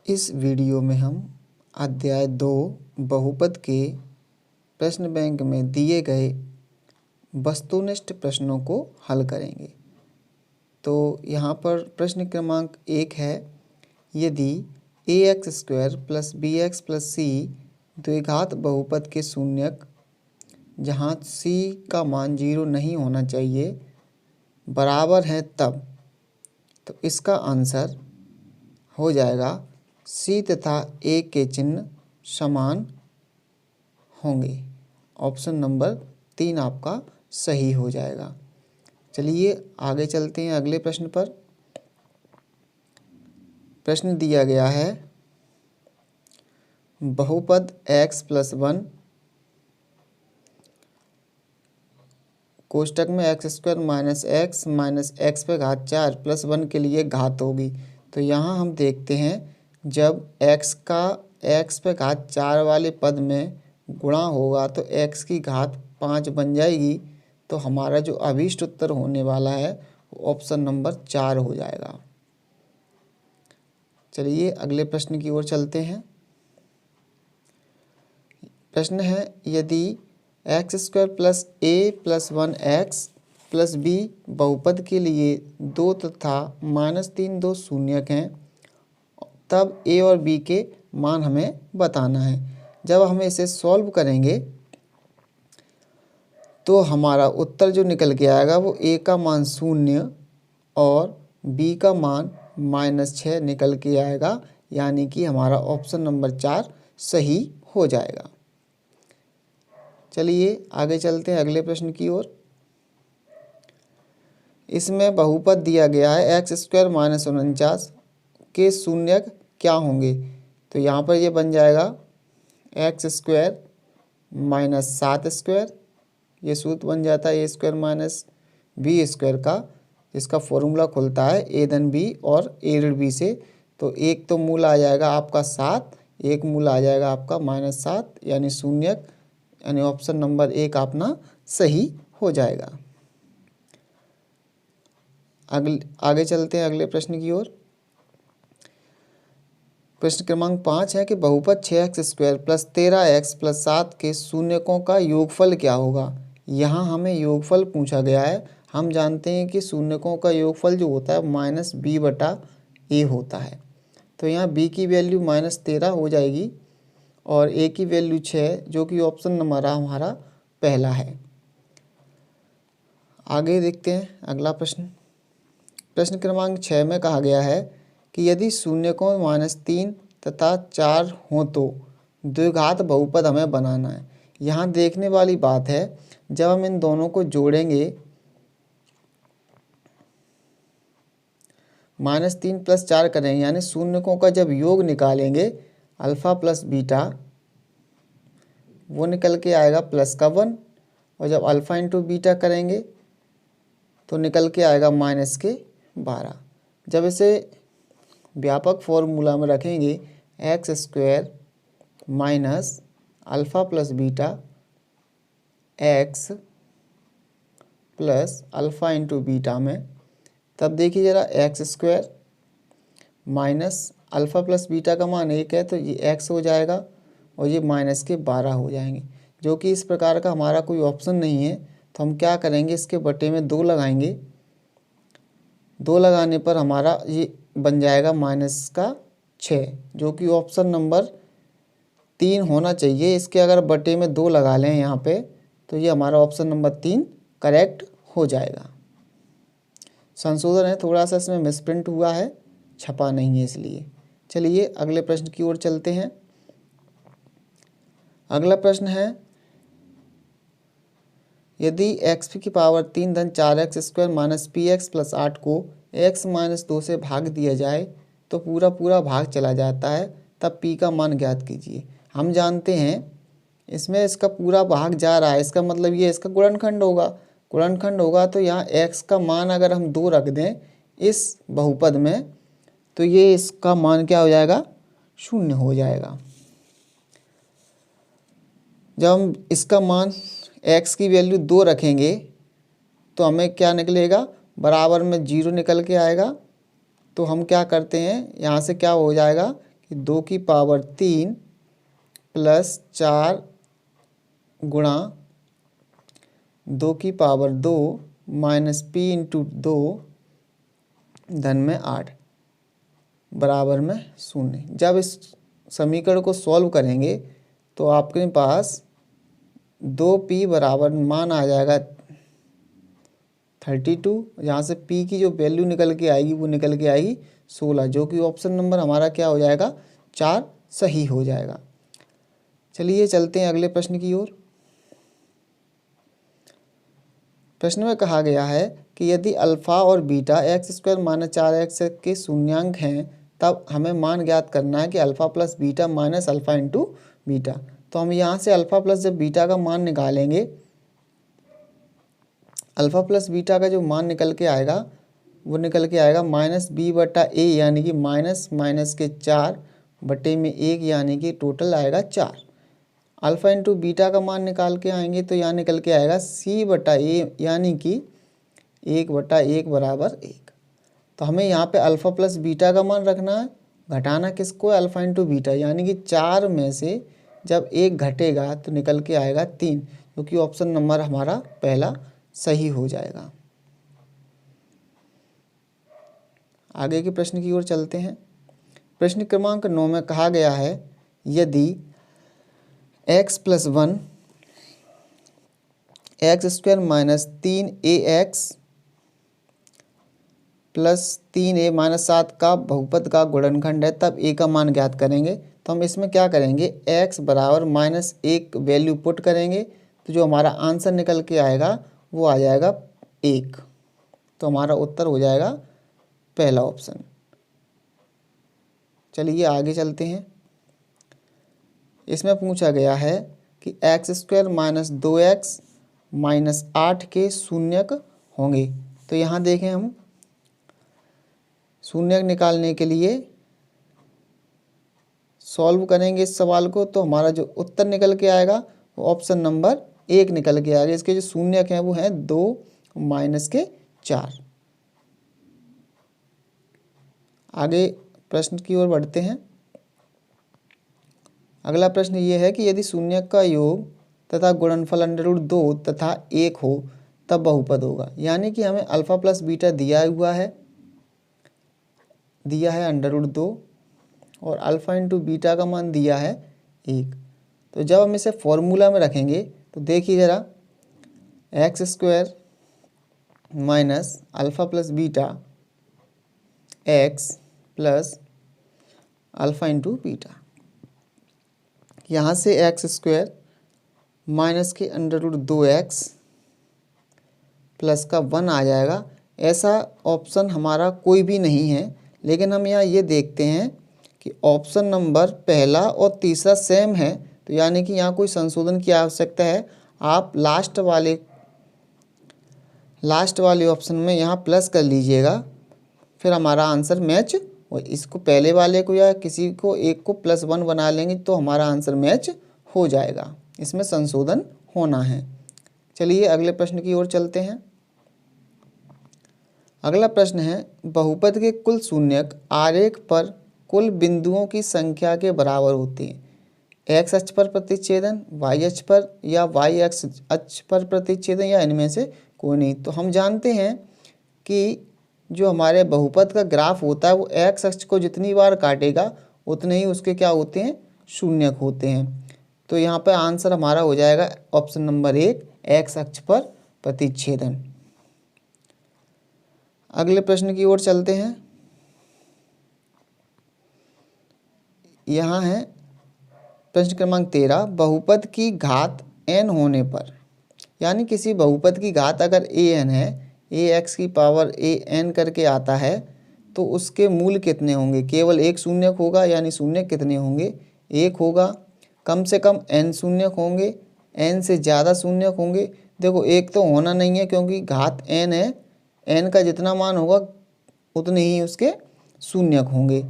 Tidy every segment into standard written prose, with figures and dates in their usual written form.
इस वीडियो में हम अध्याय 2 बहुपद के प्रश्न बैंक में दिए गए वस्तुनिष्ठ प्रश्नों को हल करेंगे। तो यहाँ पर प्रश्न क्रमांक 1 है, यदि ax² plus bx plus c द्विघात बहुपद के शून्यक जहाँ c का मान 0 नहीं होना चाहिए बराबर है तब, तो इसका आंसर हो जाएगा c तथा a के चिन्ह समान होंगे। ऑप्शन नंबर 3 आपका सही हो जाएगा। चलिए आगे चलते हैं अगले प्रश्न पर। प्रश्न दिया गया है, बहुपद x प्लस 1 कोष्टक में x² माइनस x पे घात 4 प्लस 1 के लिए घात होगी। तो यहाँ हम देखते हैं, जब x का x पे घात 4 वाले पद में गुणा होगा तो x की घात 5 बन जाएगी। तो हमारा जो अभीष्ट उत्तर होने वाला है वो ऑप्शन नंबर 4 हो जाएगा। चलिए अगले प्रश्न की ओर चलते हैं। प्रश्न है, यदि x² plus a plus 1x plus b बहुपद के लिए 2 तथा -3 दो शून्यक हैं, तब a और b के मान हमें बताना है। जब हम इसे सॉल्व करेंगे तो हमारा उत्तर जो निकल के आएगा वो a का मान 0 और b का मान -6 निकल के आएगा, यानी कि हमारा ऑप्शन नंबर 4 सही हो जाएगा। चलिए आगे चलते हैं अगले प्रश्न की ओर। इसमें बहुपद दिया गया है x² माइनस 49 के शून्यक क्या होंगे। तो यहाँ पर ये बन जाएगा x² माइनस 7², ये सूत्र बन जाता है a² माइनस b² का, जिसका फॉर्मूला खुलता है a धन b और a ऋण b से। तो एक तो मूल आ जाएगा आपका 7, एक मूल आ जाएगा आपका -7, यानी शून्यक, यानी ऑप्शन नंबर 1 अपना सही हो जाएगा। आगे चलते हैं अगले प्रश्न की ओर। प्रश्न क्रमांक 5 है कि बहुपद 6x² प्लस 13x प्लस 7 के शून्यकों का योगफल क्या होगा। यहाँ हमें योगफल पूछा गया है। हम जानते हैं कि शून्यकों का योगफल जो होता है -b/a होता है। तो यहाँ b की वैल्यू -13 हो जाएगी और a की वैल्यू 6, जो कि ऑप्शन नंबर हमारा पहला है। आगे देखते हैं अगला प्रश्न। प्रश्न क्रमांक 6 में कहा गया है कि यदि शून्यकों -3 तथा 4 हों तो द्विघात बहुपद हमें बनाना है। यहाँ देखने वाली बात है, जब हम इन दोनों को जोड़ेंगे -3 प्लस 4 करेंगे, यानी शून्यकों का जब योग निकालेंगे अल्फ़ा प्लस बीटा, वो निकल के आएगा +1, और जब अल्फ़ा इंटू बीटा करेंगे तो निकल के आएगा -12। जब इसे व्यापक फॉर्मूला में रखेंगे x² minus alpha plus beta x plus alpha into beta में, तब देखिए ज़रा x² minus alpha plus beta का मान 1 है तो ये x हो जाएगा और ये -12 हो जाएंगे, जो कि इस प्रकार का हमारा कोई ऑप्शन नहीं है। तो हम क्या करेंगे, इसके बटे में 2 लगाएंगे। 2 लगाने पर हमारा ये बन जाएगा -6, जो कि ऑप्शन नंबर 3 होना चाहिए। इसके अगर बटे में 2 लगा लें यहाँ पे, तो ये हमारा ऑप्शन नंबर 3 करेक्ट हो जाएगा। संशोधन है, थोड़ा सा इसमें मिसप्रिंट हुआ है, छपा नहीं है इसलिए। चलिए अगले प्रश्न की ओर चलते हैं। अगला प्रश्न है, यदि x की पावर 3 धन 4x² माइनस px प्लस 8 को x माइनस 2 से भाग दिया जाए तो पूरा भाग चला जाता है, तब p का मान ज्ञात कीजिए। हम जानते हैं इसमें इसका पूरा भाग जा रहा है, इसका मतलब ये इसका गुणनखंड होगा। गुणनखंड होगा तो यहाँ x का मान अगर हम 2 रख दें इस बहुपद में, तो ये इसका मान क्या हो जाएगा, 0 हो जाएगा। जब हम इसका मान x की वैल्यू 2 रखेंगे तो हमें क्या निकलेगा, बराबर में 0 निकल के आएगा। तो हम क्या करते हैं, यहाँ से क्या हो जाएगा कि 2 की पावर 3 प्लस 4 गुणा 2 की पावर 2 माइनस p इंटू 2 धन में 8 बराबर में 0। जब इस समीकरण को सॉल्व करेंगे तो आपके पास 2p बराबर मान आ जाएगा 32। यहाँ से p की जो वैल्यू निकल के आएगी वो निकल के आएगी 16, जो कि ऑप्शन नंबर हमारा क्या हो जाएगा 4 सही हो जाएगा। चलिए चलते हैं अगले प्रश्न की ओर। प्रश्न में कहा गया है कि यदि अल्फ़ा और बीटा x² माइनस 4x के शून्यांक हैं तब हमें मान ज्ञात करना है कि alpha plus beta minus alpha into beta. तो हम यहाँ से अल्फ़ा प्लस जब बीटा का मान निकालेंगे, अल्फ़ा प्लस बीटा का जो मान निकल के आएगा वो निकल के आएगा माइनस b बटा a, यानी कि माइनस माइनस के 4 बटे में 1, यानी कि टोटल आएगा 4। अल्फ़ा इंटू बीटा का मान निकाल के आएंगे तो यहाँ निकल के आएगा c बटा a, यानी कि 1 बटा 1 बराबर 1। तो हमें यहाँ पे अल्फ़ा प्लस बीटा का मान रखना है, घटाना किसको है अल्फ़ा इंटू बीटा, यानी कि 4 में से जब 1 घटेगा तो निकल के आएगा 3, क्योंकि ऑप्शन नंबर हमारा पहला सही हो जाएगा। आगे के प्रश्न की ओर चलते हैं। प्रश्न क्रमांक 9 में कहा गया है यदि x plus 1 x² minus 3ax plus 3a minus 7 का बहुपद का गुणनखंड है तब a का मान ज्ञात करेंगे। तो हम इसमें क्या करेंगे, x बराबर माइनस 1 वैल्यू पुट करेंगे तो जो हमारा आंसर निकल के आएगा वो आ जाएगा 1। तो हमारा उत्तर हो जाएगा पहला ऑप्शन। चलिए आगे चलते हैं। इसमें पूछा गया है कि x² माइनस 2x माइनस 8 के शून्यक होंगे। तो यहाँ देखें, हम शून्यक निकालने के लिए सॉल्व करेंगे इस सवाल को, तो हमारा जो उत्तर निकल के आएगा वो ऑप्शन नंबर 1 निकल के आएगा। इसके जो शून्यक हैं वो हैं 2 माइनस के 4। आगे प्रश्न की ओर बढ़ते हैं। अगला प्रश्न ये है कि यदि शून्यक का योग तथा गुणनफल √2 तथा 1 हो तब बहुपद होगा। यानी कि हमें अल्फ़ा प्लस बीटा दिया हुआ है, √2 और अल्फ़ा इंटू बीटा का मान दिया है 1। तो जब हम इसे फॉर्मूला में रखेंगे तो देखिए ज़रा, x² minus alpha plus beta x plus alpha into beta, यहाँ से x² माइनस के √2x प्लस का 1 आ जाएगा। ऐसा ऑप्शन हमारा कोई भी नहीं है, लेकिन हम यहाँ ये देखते हैं कि ऑप्शन नंबर पहला और तीसरा सेम है, तो यानी कि यहाँ कोई संशोधन की आवश्यकता है। आप लास्ट वाले ऑप्शन में यहाँ प्लस कर लीजिएगा, फिर हमारा आंसर मैच, और इसको पहले वाले को या किसी को एक को +1 बना लेंगे तो हमारा आंसर मैच हो जाएगा। इसमें संशोधन होना है। चलिए अगले प्रश्न की ओर चलते हैं। अगला प्रश्न है, बहुपद के कुल शून्यक आरेख पर कुल बिंदुओं की संख्या के बराबर होते हैं। x अक्ष पर प्रतिच्छेदन, y अक्ष पर या y अक्ष पर प्रतिच्छेदन, या इनमें से कोई नहीं। तो हम जानते हैं कि जो हमारे बहुपद का ग्राफ होता है वो x अक्ष को जितनी बार काटेगा उतने ही उसके क्या होते हैं, शून्यक होते हैं। तो यहाँ पर आंसर हमारा हो जाएगा ऑप्शन नंबर 1, x अक्ष पर प्रतिच्छेदन। अगले प्रश्न की ओर चलते हैं। यहाँ है प्रश्न क्रमांक 13, बहुपद की घात n होने पर, यानी किसी बहुपद की घात अगर an है, ax की पावर an करके आता है, तो उसके मूल कितने होंगे। केवल एक शून्यक होगा, यानी शून्यक कितने होंगे, 1 होगा। कम से कम n शून्यक होंगे, n से ज़्यादा शून्यक होंगे। देखो, एक तो होना नहीं है क्योंकि घात n है, n का जितना मान होगा उतने ही उसके शून्यक होंगे।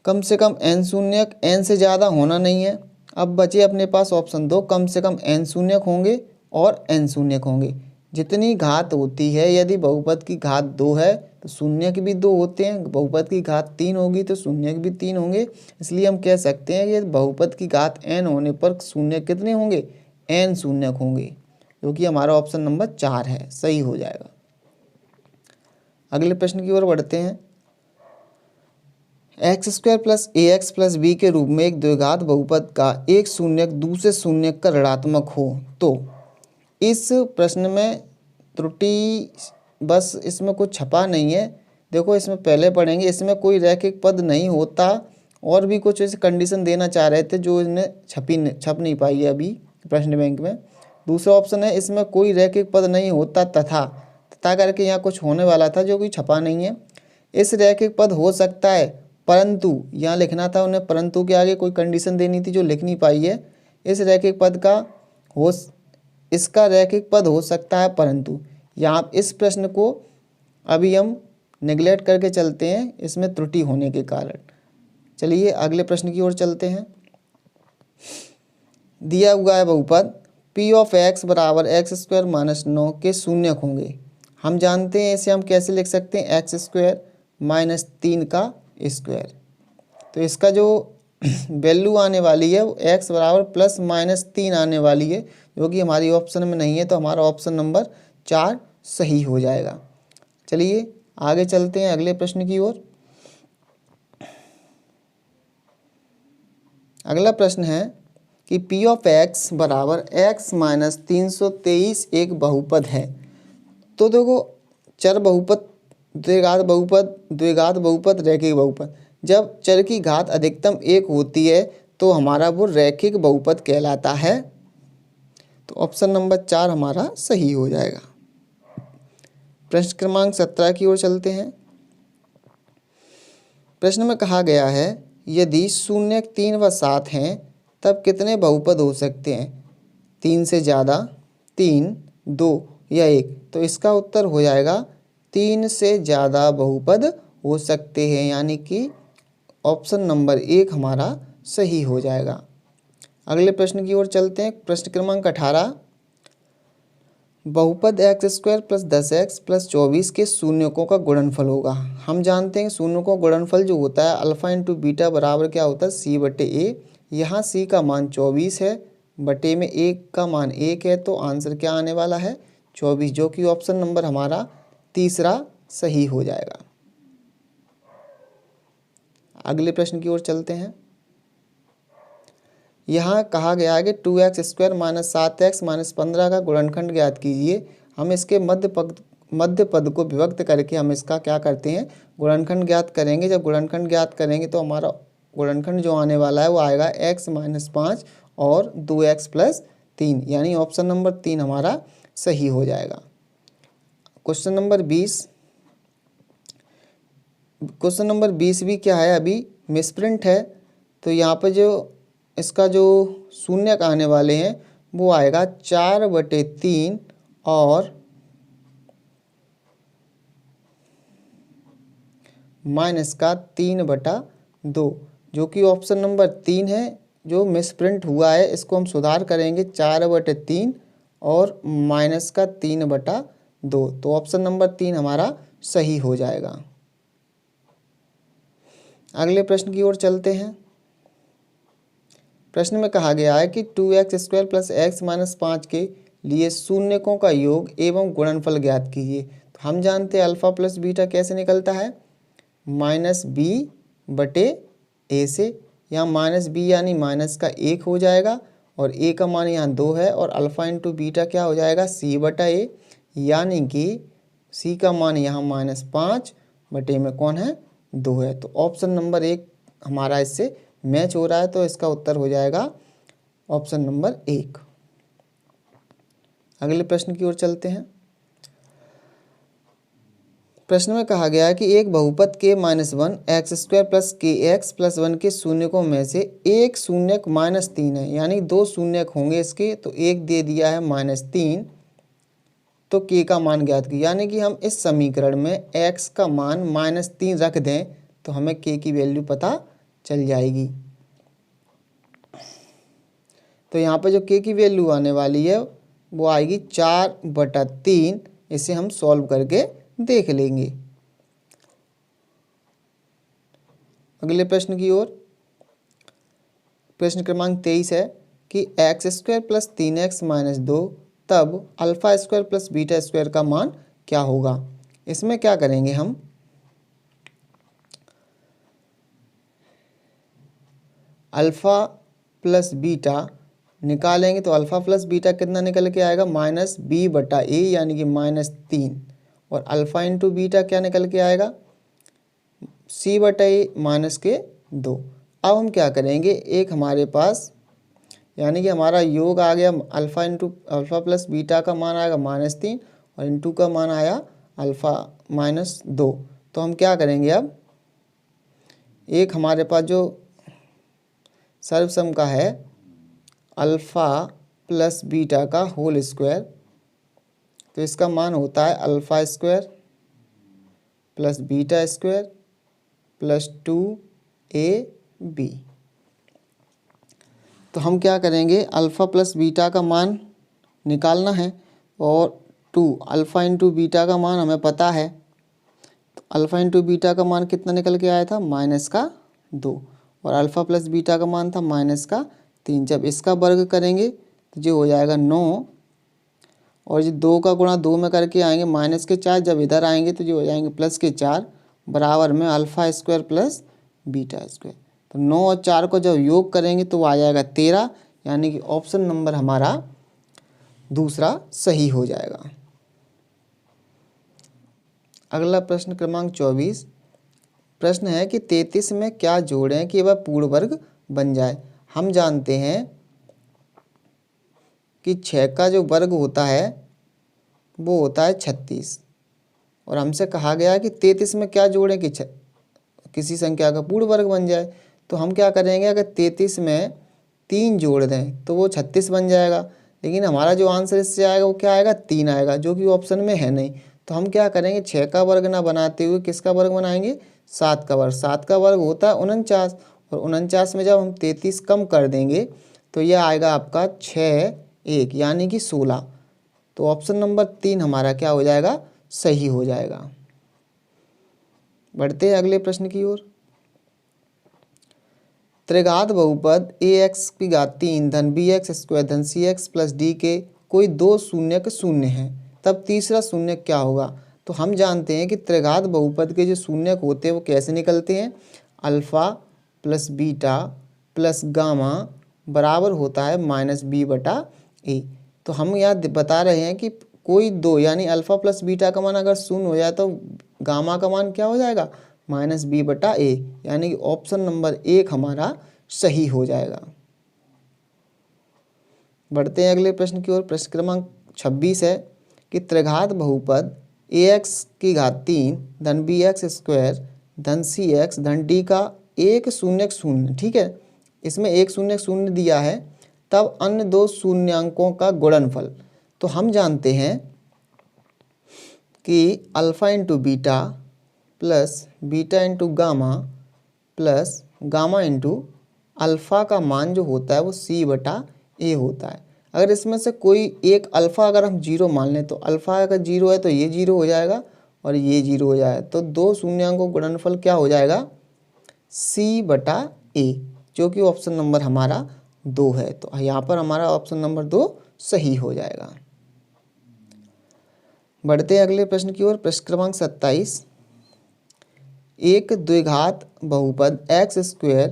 कम से कम n शून्यक, n से ज़्यादा होना नहीं है। अब बचे अपने पास ऑप्शन 2, कम से कम n शून्यक होंगे और n शून्यक होंगे। जितनी घात होती है, यदि बहुपद की घात 2 है तो शून्य के भी 2 होते हैं, बहुपद की घात 3 होगी तो शून्य के भी 3 होंगे। इसलिए हम कह सकते हैं कि बहुपद की घात n होने पर शून्य कितने होंगे, n शून्य होंगे, जो कि हमारा ऑप्शन नंबर 4 है, सही हो जाएगा। अगले प्रश्न की ओर बढ़ते हैं। x² plus ax plus b के रूप में एक द्विघात बहुपद का एक शून्यक दूसरे शून्यक का ऋणात्मक हो तो इस प्रश्न में त्रुटि, बस इसमें कुछ छपा नहीं है। देखो इसमें पहले पढ़ेंगे, इसमें कोई रैखिक पद नहीं होता, और भी कुछ ऐसे कंडीशन देना चाह रहे थे जो इन्हें छप नहीं पाई है अभी प्रश्न बैंक में। दूसरा ऑप्शन है इसमें कोई रैखिक पद नहीं होता तथा करके यहाँ कुछ होने वाला था जो कि छपा नहीं है। इस रैखिक पद हो सकता है परंतु, यहाँ लिखना था उन्हें, परंतु के आगे कोई कंडीशन देनी थी जो लिख नहीं पाई है। इस रैखिक पद का इसका रैखिक पद हो सकता है परंतु, यहाँ इस प्रश्न को अभी हम नेग्लेक्ट करके चलते हैं इसमें त्रुटि होने के कारण। चलिए अगले प्रश्न की ओर चलते हैं। दिया हुआ है बहुपद p ऑफ x बराबर x² माइनस 9 के शून्यक होंगे। हम जानते हैं इसे हम कैसे लिख सकते हैं, x² माइनस 3 का स्क्वायर। तो इसका जो वैल्यू आने वाली है वो x बराबर प्लस माइनस 3 आने वाली है, जो कि हमारी ऑप्शन में नहीं है, तो हमारा ऑप्शन नंबर 4 सही हो जाएगा। चलिए आगे चलते हैं अगले प्रश्न की ओर। अगला प्रश्न है कि p ऑफ x बराबर x माइनस 323 एक बहुपद है। तो देखो चर बहुपद, द्विघात बहुपद, रैखिक बहुपद, जब चर की घात अधिकतम 1 होती है तो हमारा वो रैखिक बहुपद कहलाता है। तो ऑप्शन नंबर 4 हमारा सही हो जाएगा। प्रश्न क्रमांक 17 की ओर चलते हैं। प्रश्न में कहा गया है यदि शून्यक 3 व 7 हैं तब कितने बहुपद हो सकते हैं, 3 से ज़्यादा, 3, 2 या 1। तो इसका उत्तर हो जाएगा 3 से ज़्यादा बहुपद हो सकते हैं, यानी कि ऑप्शन नंबर 1 हमारा सही हो जाएगा। अगले प्रश्न की ओर चलते हैं। प्रश्न क्रमांक 18, बहुपद x² प्लस 10x प्लस 24 के शून्यकों का गुणनफल होगा। हम जानते हैं शून्यकों का गुणनफल जो होता है अल्फा इंटू बीटा बराबर क्या होता है, c बटे a। यहाँ c का मान 24 है, बटे में 1 का मान 1 है, तो आंसर क्या आने वाला है 24, जो कि ऑप्शन नंबर हमारा तीसरा सही हो जाएगा। अगले प्रश्न की ओर चलते हैं। यहाँ कहा गया है कि 2x² माइनस 7x माइनस 15 का गुणनखंड ज्ञात कीजिए। हम इसके मध्य पद को विभक्त करके हम इसका क्या करते हैं, गुणनखंड ज्ञात करेंगे। जब गुणनखंड ज्ञात करेंगे तो हमारा गुणनखंड जो आने वाला है वो आएगा x माइनस 5 और 2x प्लस 3, यानी ऑप्शन नंबर 3 हमारा सही हो जाएगा। क्वेश्चन नंबर 20 भी क्या है, अभी मिसप्रिंट है। तो यहाँ पर जो इसका जो शून्यक आने वाले हैं वो आएगा 4/3 और माइनस का 3/2, जो कि ऑप्शन नंबर 3 है। जो मिसप्रिंट हुआ है इसको हम सुधार करेंगे, 4/3 और माइनस का 3/2, तो ऑप्शन नंबर 3 हमारा सही हो जाएगा। अगले प्रश्न की ओर चलते हैं। प्रश्न में कहा गया है कि 2x² प्लस x माइनस 5 के लिए शून्यकों का योग एवं गुणनफल ज्ञात कीजिए। तो हम जानते हैं अल्फा प्लस बीटा कैसे निकलता है, माइनस b बटे a से। यहाँ माइनस b यानी माइनस का 1 हो जाएगा और a का मान यहाँ 2 है, और अल्फा इंटू बीटा क्या हो जाएगा c बटा a, यानी कि c का मान यहाँ माइनस 5 बटे में कौन है 2 है। तो ऑप्शन नंबर 1 हमारा इससे मैच हो रहा है, तो इसका उत्तर हो जाएगा ऑप्शन नंबर 1। अगले प्रश्न की ओर चलते हैं। प्रश्न में कहा गया है कि एक बहुपद k minus 1 x² plus kx plus 1 के शून्यकों में से एक शून्यक -3 है, यानी 2 शून्यक होंगे इसके, तो एक दे दिया है -3, तो k का मान ज्ञात की। यानी कि हम इस समीकरण में x का मान -3 रख दें तो हमें k की वैल्यू पता चल जाएगी। तो यहाँ पर जो k की वैल्यू आने वाली है वो आएगी 4/3। इसे हम सॉल्व करके देख लेंगे। अगले प्रश्न की ओर। प्रश्न क्रमांक 23 है कि x² + 3x - 2 तब α² + β² का मान क्या होगा। इसमें क्या करेंगे हम, अल्फ़ा प्लस बीटा निकालेंगे तो अल्फ़ा प्लस बीटा कितना निकल के आएगा, -b/a यानी कि -3। और अल्फ़ा इंटू बीटा क्या निकल के आएगा, c/a -2। अब हम क्या करेंगे, एक हमारे पास यानी कि हमारा योग आ गया, अल्फ़ा प्लस बीटा का मान आएगा -3 और इंटू का मान आया अल्फ़ा -2। तो हम क्या करेंगे, अब एक हमारे पास जो सर्वसम का है अल्फ़ा प्लस बीटा का होल स्क्वायर, तो इसका मान होता है α² प्लस β² प्लस 2ab। तो हम क्या करेंगे, अल्फ़ा प्लस बीटा का मान निकालना है और अल्फ़ा इंटू बीटा का मान हमें पता है। तो अल्फ़ा इंटू बीटा का मान कितना निकल के आया था, -2 और अल्फ़ा प्लस बीटा का मान था -3। जब इसका वर्ग करेंगे तो जो हो जाएगा 9 और जो 2 का गुणा 2 में करके आएंगे -4। जब इधर आएंगे तो जो हो जाएंगे +4 बराबर में α² प्लस β²। तो 9 और 4 को जब योग करेंगे तो आ जाएगा 13, यानी कि ऑप्शन नंबर हमारा दूसरा सही हो जाएगा। अगला प्रश्न क्रमांक 24। प्रश्न है कि 33 में क्या जोड़ें कि वह पूर्ण वर्ग बन जाए। हम जानते हैं कि 6 का जो वर्ग होता है वो होता है 36 और हमसे कहा गया है कि 33 में क्या जोड़ें कि किसी संख्या का पूर्ण वर्ग बन जाए। तो हम क्या करेंगे, अगर 33 में 3 जोड़ दें तो वो 36 बन जाएगा, लेकिन हमारा जो आंसर इससे आएगा वो क्या आएगा, 3 आएगा, जो कि ऑप्शन में है नहीं। तो हम क्या करेंगे, 6 का वर्ग ना बनाते हुए किसका वर्ग बनाएंगे, 7 का वर्ग। 7 का वर्ग होता है 49 और 49 में जब हम 33 कम कर देंगे तो यह आएगा आपका 6 1 यानी कि 16। तो ऑप्शन नंबर 3 हमारा क्या हो जाएगा, सही हो जाएगा। बढ़ते हैं अगले प्रश्न की ओर। त्रिघात बहुपद ax3 धन bx² धन cx प्लस d के कोई दो शून्यक शून्य हैं, तब तीसरा शून्यक क्या होगा। तो हम जानते हैं कि त्रिघात बहुपद के जो शून्यक होते हैं वो कैसे निकलते हैं, alpha plus beta plus gamma बराबर होता है -b/a। तो हम यहाँ बता रहे हैं कि कोई दो यानी अल्फ़ा प्लस बीटा का मान अगर शून्य हो जाए तो गामा का मान क्या हो जाएगा, -b/a, यानी कि ऑप्शन नंबर 1 हमारा सही हो जाएगा। बढ़ते हैं अगले प्रश्न की ओर। प्रश्न क्रमांक 26 है कि त्रिघात बहुपद ax3 धन bx² धन cx धन d का एक शून्यक शून्य, ठीक है, इसमें एक शून्यक शून्य दिया है, तब अन्य दो शून्यांकों का गुणनफल। तो हम जानते हैं कि alpha into beta plus beta into gamma plus gamma into alpha का मान जो होता है वो c/a होता है। अगर इसमें से कोई एक अल्फ़ा अगर हम 0 मान लें तो अल्फ़ा अगर 0 है तो ये 0 हो जाएगा और ये 0 हो जाएगा, तो दो शून्यांकों का गुणनफल क्या हो जाएगा, c/a, जो कि ऑप्शन नंबर हमारा 2 है। तो यहाँ पर हमारा ऑप्शन नंबर 2 सही हो जाएगा। बढ़ते हैं अगले प्रश्न की ओर। प्रश्न क्रमांक 27। एक द्विघात बहुपद x²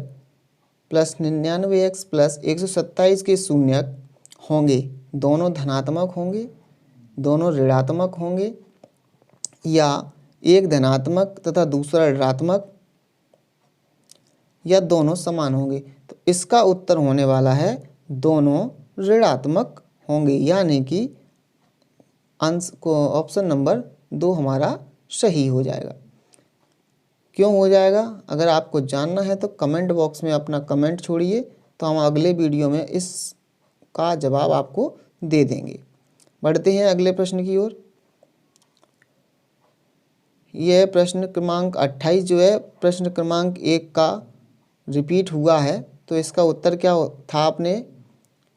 प्लस 99x प्लस 127 के शून्यक होंगे, दोनों धनात्मक होंगे, दोनों ऋणात्मक होंगे, या एक धनात्मक तथा दूसरा ऋणात्मक, या दोनों समान होंगे। तो इसका उत्तर होने वाला है दोनों ऋणात्मक होंगे, यानी कि आंसर को ऑप्शन नंबर 2 हमारा सही हो जाएगा। क्यों हो जाएगा, अगर आपको जानना है तो कमेंट बॉक्स में अपना कमेंट छोड़िए, तो हम अगले वीडियो में इसका जवाब आपको दे देंगे। बढ़ते हैं अगले प्रश्न की ओर। यह प्रश्न क्रमांक 28 जो है प्रश्न क्रमांक 1 का रिपीट हुआ है। तो इसका उत्तर क्या था आपने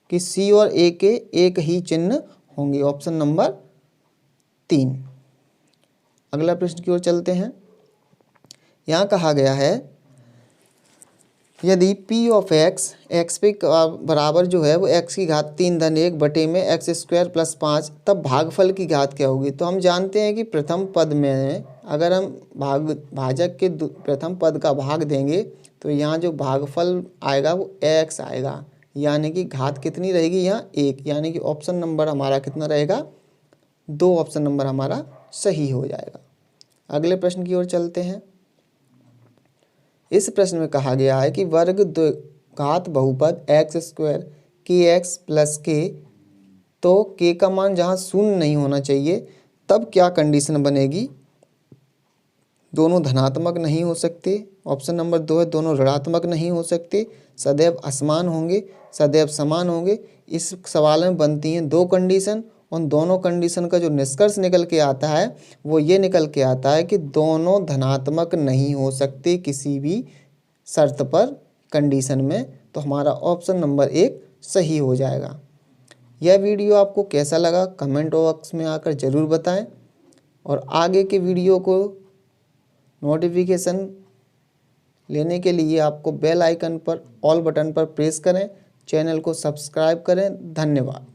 कि सी और ए के एक ही चिन्ह होंगे। Option number 3। अगला प्रश्न की ओर चलते हैं। यहाँ कहा गया है यदि p ऑफ x x पे बराबर जो है वो x की घात 3 धन 1 बटे में x स्क्वायर प्लस 5, तब भागफल की घात क्या होगी। तो हम जानते हैं कि प्रथम पद में अगर हम भाजक के प्रथम पद का भाग देंगे तो यहाँ जो भागफल आएगा वो x आएगा, यानी कि घात कितनी रहेगी यहाँ 1, यानी कि ऑप्शन नंबर हमारा कितना रहेगा 2। ऑप्शन नंबर हमारा सही हो जाएगा। अगले प्रश्न की ओर चलते हैं। इस प्रश्न में कहा गया है कि वर्ग घात बहुपद एक्स स्क्वायर के एक्स प्लस के, तो के का मान जहाँ शून्य नहीं होना चाहिए तब क्या कंडीशन बनेगी। दोनों धनात्मक नहीं हो सकते। ऑप्शन नंबर 2 है दोनों ऋणात्मक नहीं हो सकते। सदैव असमान होंगे, सदैव समान होंगे। इस सवाल में बनती हैं 2 कंडीशन। उन दोनों कंडीशन का जो निष्कर्ष निकल के आता है वो ये निकल के आता है कि दोनों धनात्मक नहीं हो सकते किसी भी शर्त पर, कंडीशन में। तो हमारा ऑप्शन नंबर 1 सही हो जाएगा। यह वीडियो आपको कैसा लगा कमेंट बॉक्स में आकर ज़रूर बताएं, और आगे के वीडियो को नोटिफिकेशन लेने के लिए आपको बेल आइकन पर ऑल बटन पर प्रेस करें, चैनल को सब्सक्राइब करें। धन्यवाद।